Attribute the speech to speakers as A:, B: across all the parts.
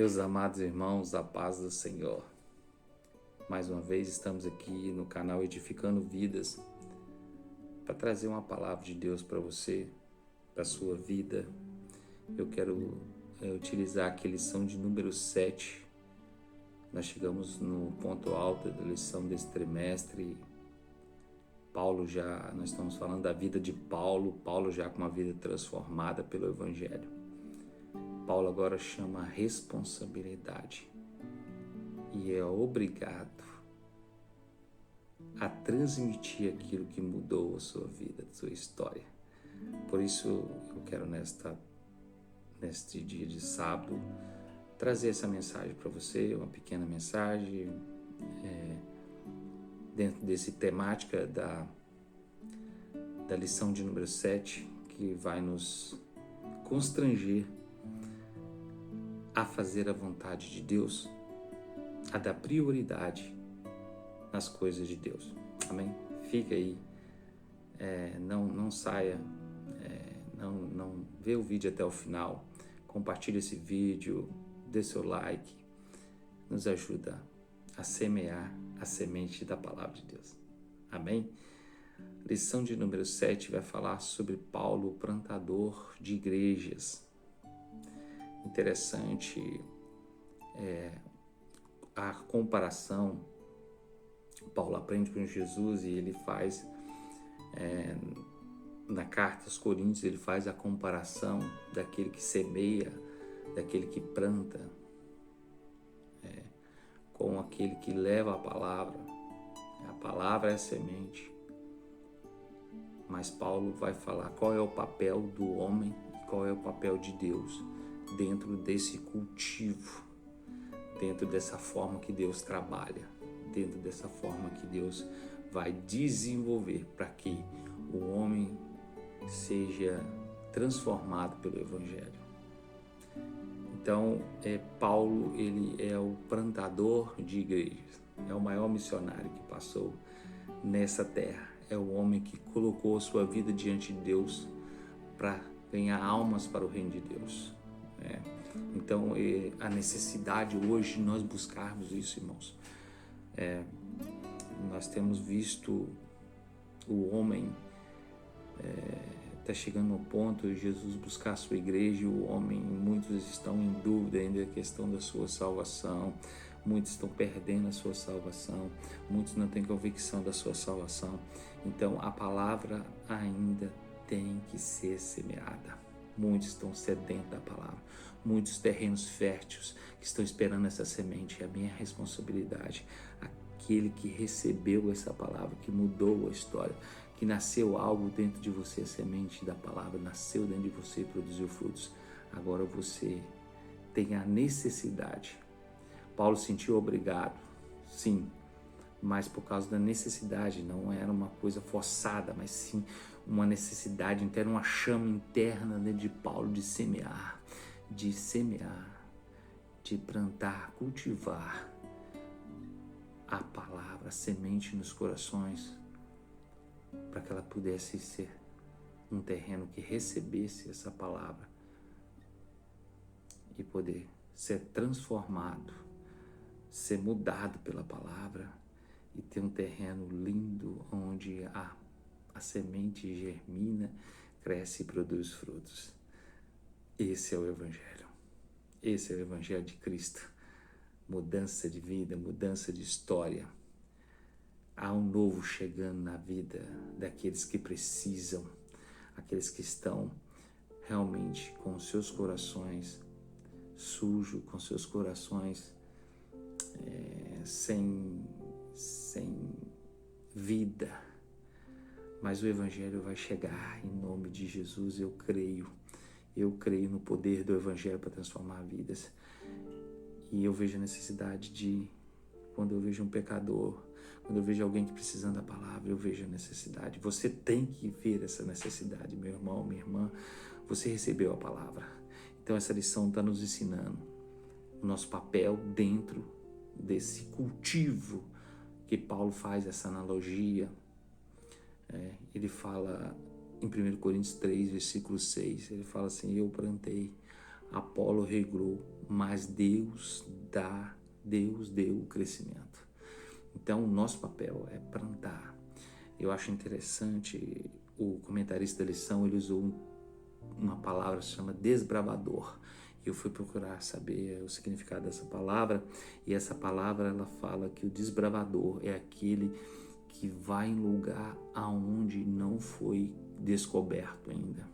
A: Meus amados irmãos, a paz do Senhor. Mais uma vez estamos aqui no canal Edificando Vidas para trazer uma palavra de Deus para você, para a sua vida. Eu quero utilizar aqui a lição de número 7. Nós chegamos no ponto alto da lição desse trimestre. Nós estamos falando da vida de Paulo já com uma vida transformada pelo Evangelho. Paulo agora chama a responsabilidade e é obrigado a transmitir aquilo que mudou a sua vida, a sua história. Por isso eu quero neste dia de sábado trazer essa mensagem para você, uma pequena mensagem dentro desse temática da lição de número 7, que vai nos constranger a fazer a vontade de Deus, a dar prioridade nas coisas de Deus. Amém? Fica aí, não saia, não vê o vídeo até o final, compartilhe esse vídeo, dê seu like, nos ajuda a semear a semente da palavra de Deus. Amém? Lição de número 7 vai falar sobre Paulo, o plantador de igrejas. Interessante a comparação. Paulo aprende com Jesus e ele faz, na carta aos Coríntios, ele faz a comparação daquele que semeia, daquele que planta, com aquele que leva a palavra. A palavra é a semente. Mas Paulo vai falar qual é o papel do homem e qual é o papel de Deus dentro desse cultivo, dentro dessa forma que Deus trabalha, dentro dessa forma que Deus vai desenvolver para que o homem seja transformado pelo Evangelho. Então, Paulo, ele é o plantador de igrejas, é o maior missionário que passou nessa terra, é o homem que colocou a sua vida diante de Deus para ganhar almas para o reino de Deus. Então, a necessidade hoje de nós buscarmos isso, irmãos. Nós temos visto o homem está chegando ao ponto de Jesus buscar a sua igreja, muitos estão em dúvida ainda da questão da sua salvação, muitos estão perdendo a sua salvação, muitos não têm convicção da sua salvação. Então a palavra ainda tem que ser semeada. Muitos estão sedentos da palavra, muitos terrenos férteis que estão esperando essa semente. É a minha responsabilidade, aquele que recebeu essa palavra, que mudou a história, que nasceu algo dentro de você, a semente da palavra nasceu dentro de você e produziu frutos. Agora você tem a necessidade. Paulo se sentiu obrigado, sim, mas por causa da necessidade, não era uma coisa forçada, mas sim uma necessidade interna, uma chama interna dentro de Paulo de semear, de plantar, cultivar a palavra, a semente nos corações, para que ela pudesse ser um terreno que recebesse essa palavra e poder ser transformado, ser mudado pela palavra e ter um terreno lindo onde a semente germina, cresce e produz frutos. Esse é o Evangelho. Esse é o Evangelho de Cristo. Mudança de vida, mudança de história. Há um novo chegando na vida daqueles que precisam, aqueles que estão realmente com seus corações sujos, com seus corações sem vida. Mas o Evangelho vai chegar em nome de Jesus, eu creio no poder do Evangelho para transformar vidas. E eu vejo a necessidade quando eu vejo um pecador, quando eu vejo alguém que precisando da palavra, eu vejo a necessidade. Você tem que ver essa necessidade, meu irmão, minha irmã. Você recebeu a palavra. Então essa lição está nos ensinando o nosso papel dentro desse cultivo que Paulo faz essa analogia. Ele fala em 1 Coríntios 3, versículo 6, ele fala assim: eu plantei, Apolo regou, mas Deus deu o crescimento. Então, o nosso papel é plantar. Eu acho interessante, o comentarista da lição, ele usou uma palavra que se chama desbravador. Eu fui procurar saber o significado dessa palavra, e essa palavra ela fala que o desbravador é aquele que vai em lugar aonde não foi descoberto ainda.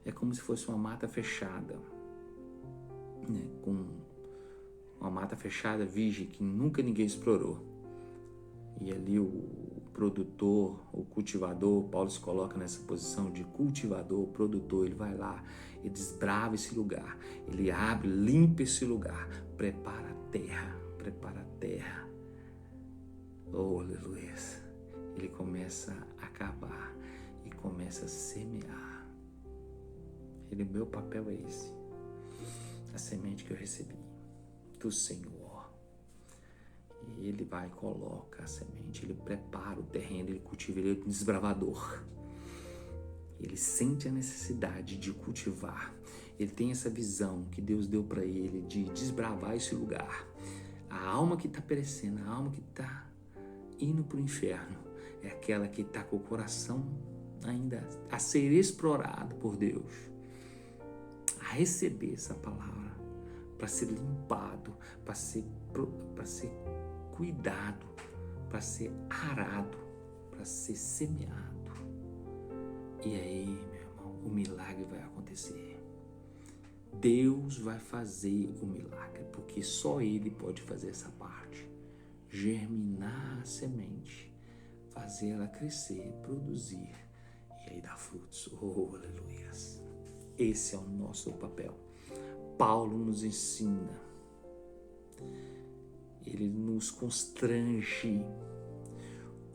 A: É como se fosse uma mata fechada, né? Com uma mata fechada, virgem, que nunca ninguém explorou. E ali o produtor, o cultivador, Paulo se coloca nessa posição de cultivador, produtor, ele vai lá e desbrava esse lugar, ele abre, limpa esse lugar, prepara a terra, oh aleluia, ele começa a cavar e começa a semear. Meu papel é esse, a semente que eu recebi do Senhor. E ele vai e coloca a semente, ele prepara o terreno, ele cultiva, ele é um desbravador. Ele sente a necessidade de cultivar. Ele tem essa visão que Deus deu para ele de desbravar esse lugar. A alma que está perecendo, a alma que está indo para o inferno, é aquela que está com o coração ainda a ser explorado por Deus, a receber essa palavra, para ser limpado, para ser cuidado, para ser arado, para ser semeado. E aí, meu irmão, o milagre vai acontecer. Deus vai fazer o milagre, porque só Ele pode fazer essa parte. Germinar a semente, fazer ela crescer, produzir, e aí dar frutos. Oh, aleluia! Esse é o nosso papel. Paulo nos ensina, ele nos constrange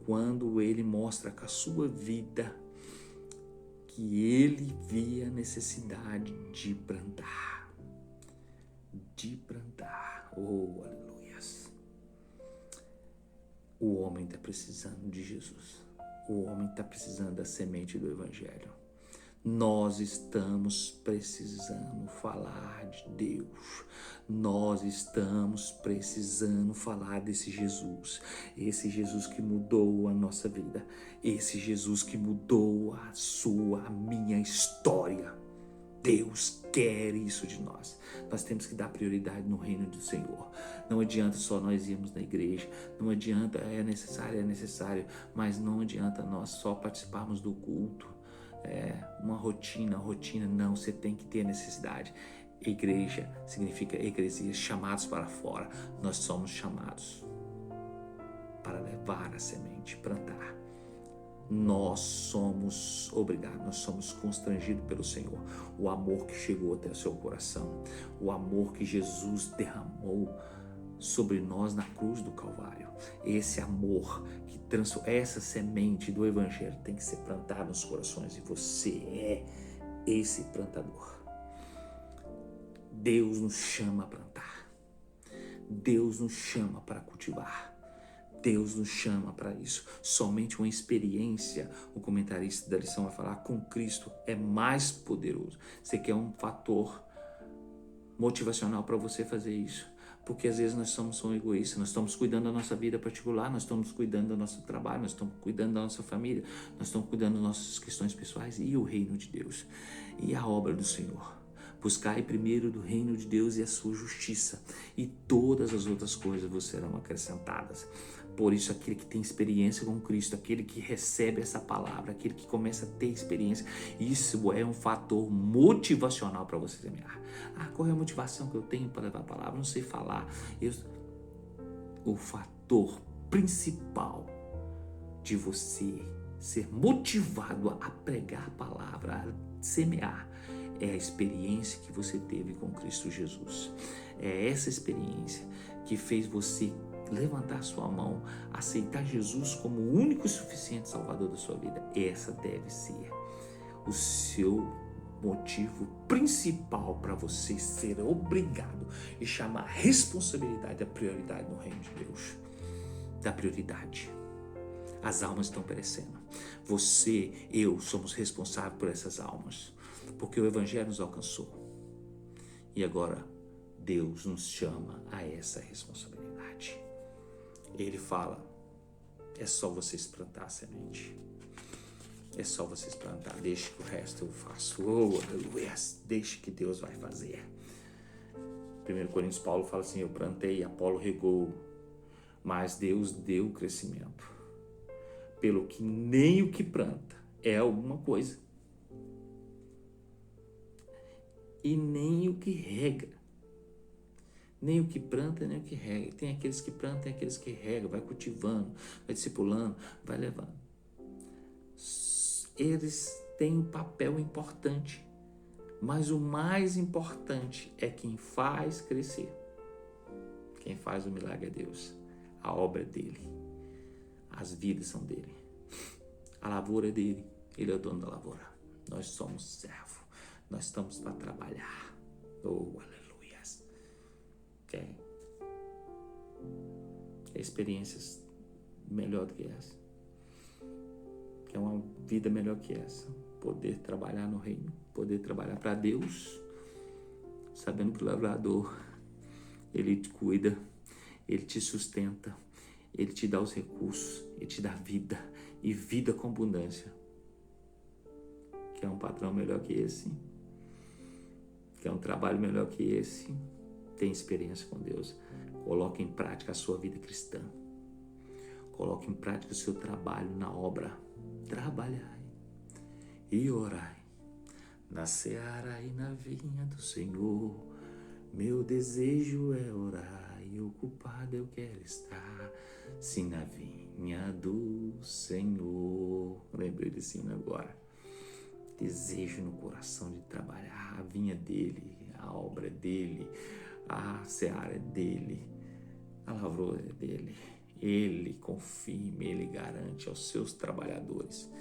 A: quando ele mostra com a sua vida que ele via a necessidade de plantar. Oh, aleluias. O homem está precisando de Jesus. O homem está precisando da semente do Evangelho. Nós estamos precisando falar de Deus. Nós estamos precisando falar desse Jesus. Esse Jesus que mudou a nossa vida. Esse Jesus que mudou a minha história. Deus quer isso de nós. Nós temos que dar prioridade no reino do Senhor. Não adianta só nós irmos na igreja. Não adianta, é necessário. Mas não adianta nós só participarmos do culto. Uma rotina, não, você tem que ter necessidade. Igreja significa eclesia, chamados para fora. Nós somos chamados para levar a semente, plantar. Nós somos obrigados, nós somos constrangidos pelo Senhor. O amor que chegou até o seu coração, o amor que Jesus derramou sobre nós na cruz do Calvário. Esse amor que essa semente do Evangelho tem que ser plantada nos corações, e você é esse plantador. Deus nos chama a plantar. Deus nos chama para cultivar. Deus nos chama para isso. Somente uma experiência, o comentarista da lição vai falar, com Cristo é mais poderoso. Você quer um fator motivacional para você fazer isso? Porque às vezes nós somos egoístas, nós estamos cuidando da nossa vida particular, nós estamos cuidando do nosso trabalho, nós estamos cuidando da nossa família, nós estamos cuidando das nossas questões pessoais, e o reino de Deus, e a obra do Senhor. Buscai primeiro do reino de Deus e a sua justiça, e todas as outras coisas vos serão acrescentadas. Por isso, aquele que tem experiência com Cristo, aquele que recebe essa palavra, aquele que começa a ter experiência, isso é um fator motivacional para você semear. Qual é a motivação que eu tenho para levar a palavra? Não sei falar. O fator principal de você ser motivado a pregar a palavra, a semear, é a experiência que você teve com Cristo Jesus. É essa experiência que fez você levantar sua mão, aceitar Jesus como o único e suficiente Salvador da sua vida. Essa deve ser o seu motivo principal para você ser obrigado e chamar a responsabilidade da prioridade no reino de Deus. Da prioridade. As almas estão perecendo. Você, eu, somos responsáveis por essas almas, porque o Evangelho nos alcançou. E agora Deus nos chama a essa responsabilidade. Ele fala, é só vocês plantar a semente. É só vocês plantar, deixe que o resto eu faço. Oh, aleluia, deixe que Deus vai fazer. 1 Coríntios, Paulo fala assim, eu plantei, Apolo regou, mas Deus deu o crescimento. Pelo que nem o que planta é alguma coisa. E nem o que rega. Nem o que planta, nem o que rega. Tem aqueles que plantam, tem aqueles que regam, vai cultivando, vai discipulando, vai levando. Eles têm um papel importante, mas o mais importante é quem faz crescer. Quem faz o milagre é Deus. A obra é dele. As vidas são dele. A lavoura é dele. Ele é o dono da lavoura. Nós somos servo. Nós estamos para trabalhar. Oh, aleluia. Quer experiências melhor do que essa? Quer uma vida melhor que essa? Poder trabalhar no reino. Poder trabalhar para Deus. Sabendo que o lavrador, ele te cuida. Ele te sustenta. Ele te dá os recursos. Ele te dá vida. E vida com abundância. Quer um patrão melhor que esse? Quer um trabalho melhor que esse? Tem experiência com Deus. Coloque em prática a sua vida cristã. Coloque em prática o seu trabalho na obra. Trabalhai e orai na seara e na vinha do Senhor. Meu desejo é orar e ocupado eu quero estar, sim, na vinha do Senhor. Lembrei desse hino agora. Desejo no coração de trabalhar a vinha dele, a obra dele, a seara é dele, a lavoura é dele. Ele confirma, ele garante aos seus trabalhadores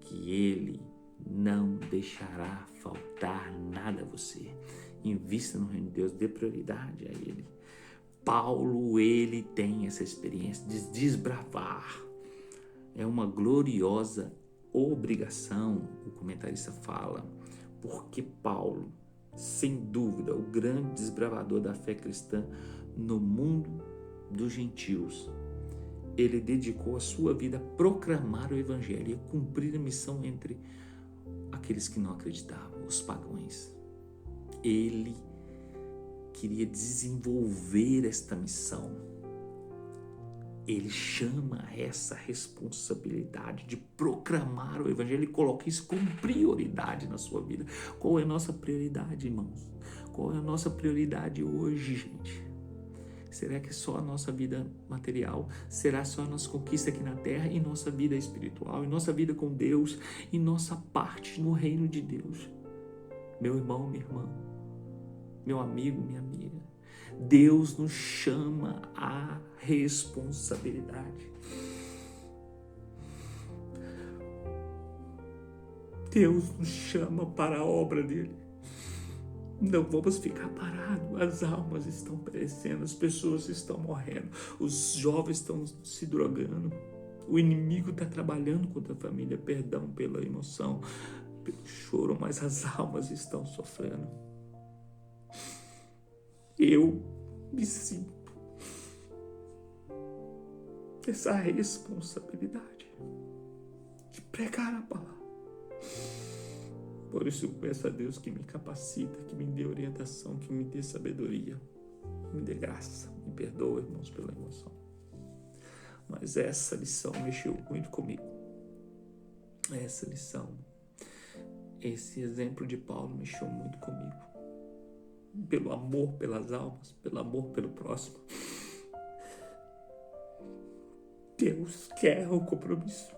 A: que ele não deixará faltar nada a você. Invista no reino de Deus, dê prioridade a ele. Paulo, ele tem essa experiência de desbravar. É uma gloriosa obrigação, o comentarista fala, porque Paulo, sem dúvida, o grande desbravador da fé cristã no mundo dos gentios, ele dedicou a sua vida a proclamar o evangelho e a cumprir a missão entre aqueles que não acreditavam, os pagãos. Ele queria desenvolver esta missão. Ele chama essa responsabilidade de proclamar o evangelho e coloca isso como prioridade na sua vida. Qual é a nossa prioridade, irmãos? Qual é a nossa prioridade hoje, gente? Será que é só a nossa vida material? Será só a nossa conquista aqui na terra e nossa vida espiritual, e nossa vida com Deus, e nossa parte no reino de Deus? Meu irmão, minha irmã, meu amigo, minha amiga, Deus nos chama à responsabilidade. Deus nos chama para a obra dele. Não vamos ficar parados, as almas estão perecendo, as pessoas estão morrendo, os jovens estão se drogando, o inimigo está trabalhando contra a família, perdão pela emoção, pelo choro, mas as almas estão sofrendo. Eu me sinto essa responsabilidade de pregar a palavra. Por isso eu peço a Deus que me capacita, que me dê orientação, que me dê sabedoria, me dê graça. Me perdoa, irmãos, pela emoção. Mas essa lição mexeu muito comigo. Essa lição, esse exemplo de Paulo mexeu muito comigo. Pelo amor pelas almas, pelo amor pelo próximo. Deus quer o compromisso.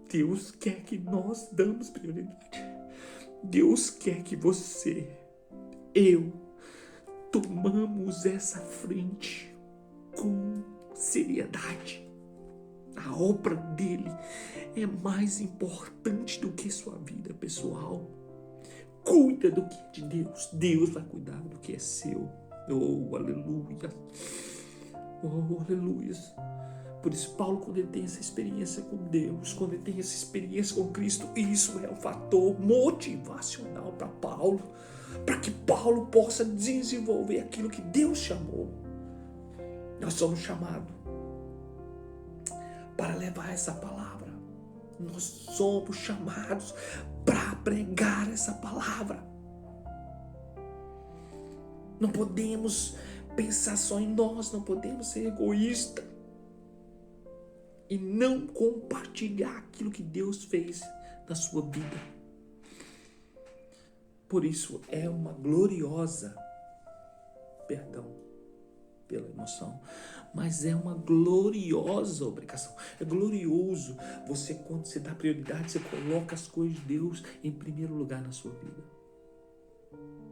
A: Deus quer que nós damos prioridade. Deus quer que você, eu, tomamos essa frente com seriedade. A obra dele é mais importante do que sua vida pessoal. Cuida do que é de Deus. Deus vai cuidar do que é seu. Oh, aleluia. Oh, aleluia. Por isso, Paulo, quando ele tem essa experiência com Deus, quando ele tem essa experiência com Cristo, isso é um fator motivacional para Paulo, para que Paulo possa desenvolver aquilo que Deus chamou. Nós somos chamados para levar essa palavra. Nós somos chamados para pregar essa palavra. Não podemos pensar só em nós, não podemos ser egoístas e não compartilhar aquilo que Deus fez na sua vida. Por isso é uma gloriosa, perdão pela emoção, mas é uma gloriosa obrigação. É glorioso você, quando você dá prioridade, você coloca as coisas de Deus em primeiro lugar na sua vida.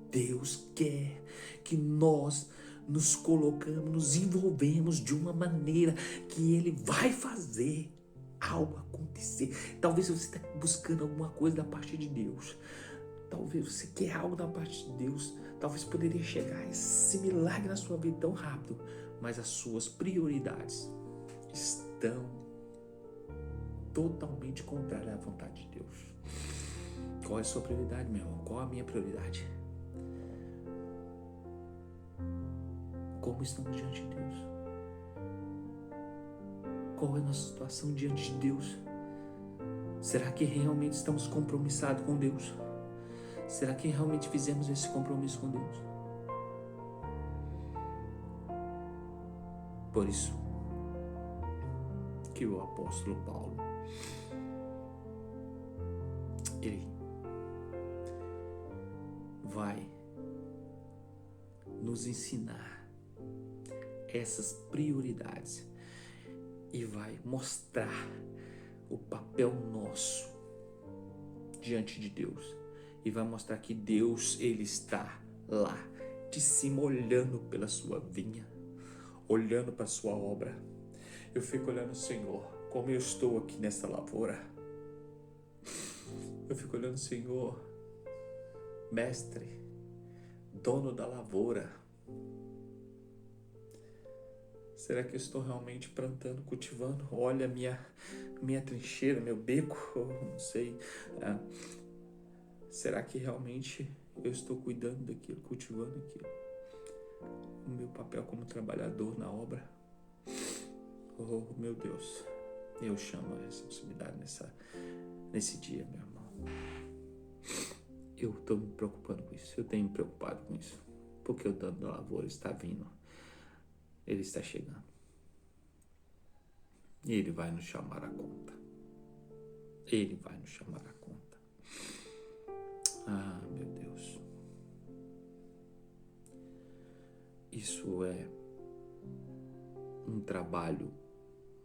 A: Deus quer que nós nos colocamos, nos envolvemos de uma maneira que Ele vai fazer algo acontecer. Talvez você esteja buscando alguma coisa da parte de Deus. Talvez você quer algo da parte de Deus. Talvez poderia chegar esse milagre na sua vida tão rápido, mas as suas prioridades estão totalmente contrárias à vontade de Deus. Qual é a sua prioridade, meu irmão? Qual a minha prioridade? Como estamos diante de Deus? Qual é a nossa situação diante de Deus? Será que realmente estamos compromissados com Deus? Será que realmente fizemos esse compromisso com Deus? Por isso que o apóstolo Paulo, ele vai nos ensinar essas prioridades e vai mostrar o papel nosso diante de Deus e vai mostrar que Deus, Ele está lá de cima olhando pela sua vinha, olhando para a sua obra. Eu fico olhando, Senhor, como eu estou aqui nessa lavoura. Eu fico olhando, Senhor, mestre, dono da lavoura. Será que eu estou realmente plantando, cultivando? Olha a minha trincheira, meu beco, não sei. Será que realmente eu estou cuidando daquilo, cultivando aquilo? O meu papel como trabalhador na obra? Oh, meu Deus, eu chamo a responsabilidade nesse dia, meu irmão. Eu estou me preocupando com isso, eu tenho me preocupado com isso, porque o dono da lavoura está vindo, ele está chegando. E ele vai nos chamar a conta. Ele vai nos chamar a conta. Ah, meu Deus. Isso é um trabalho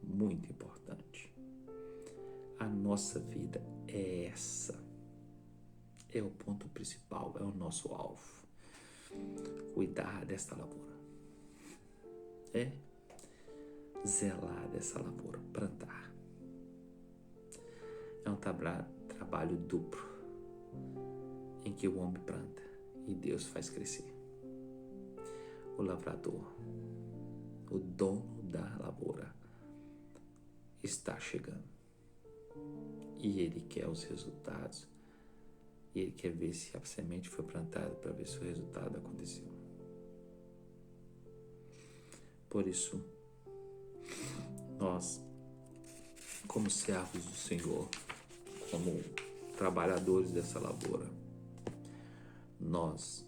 A: muito importante. A nossa vida é essa. É o ponto principal, é o nosso alvo. Cuidar desta lavoura. É zelar dessa lavoura, plantar. É um trabalho duplo, em que o homem planta e Deus faz crescer. O lavrador, o dono da lavoura, está chegando. E ele quer os resultados. E ele quer ver se a semente foi plantada para ver se o resultado aconteceu. Por isso, nós, como servos do Senhor, como trabalhadores dessa lavoura, nós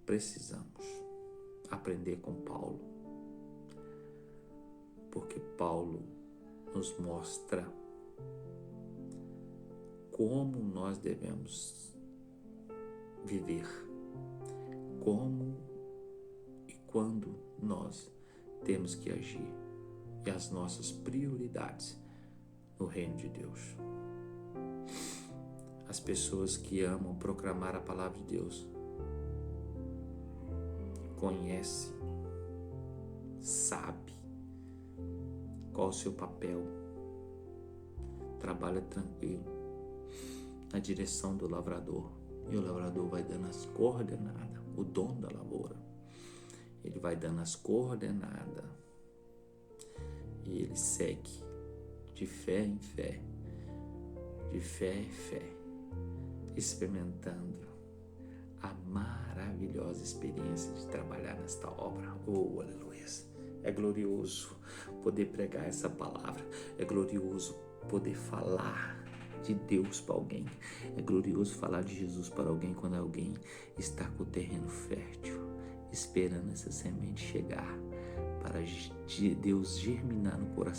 A: precisamos aprender com Paulo, porque Paulo nos mostra como nós devemos viver, como e quando nós temos que agir e as nossas prioridades no reino de Deus. As pessoas que amam proclamar a palavra de Deus conhecem, sabe qual o seu papel, trabalha tranquilo na direção do lavrador, e o lavrador vai dando as coordenadas, o dono da lavoura, ele vai dando as coordenadas E ele segue de fé em fé, de fé em fé, experimentando a maravilhosa experiência de trabalhar nesta obra. Oh, aleluia! É glorioso poder pregar essa palavra, é glorioso poder falar de Deus para alguém, é glorioso falar de Jesus para alguém quando alguém está com o terreno fértil, esperando essa semente chegar para Deus germinar no coração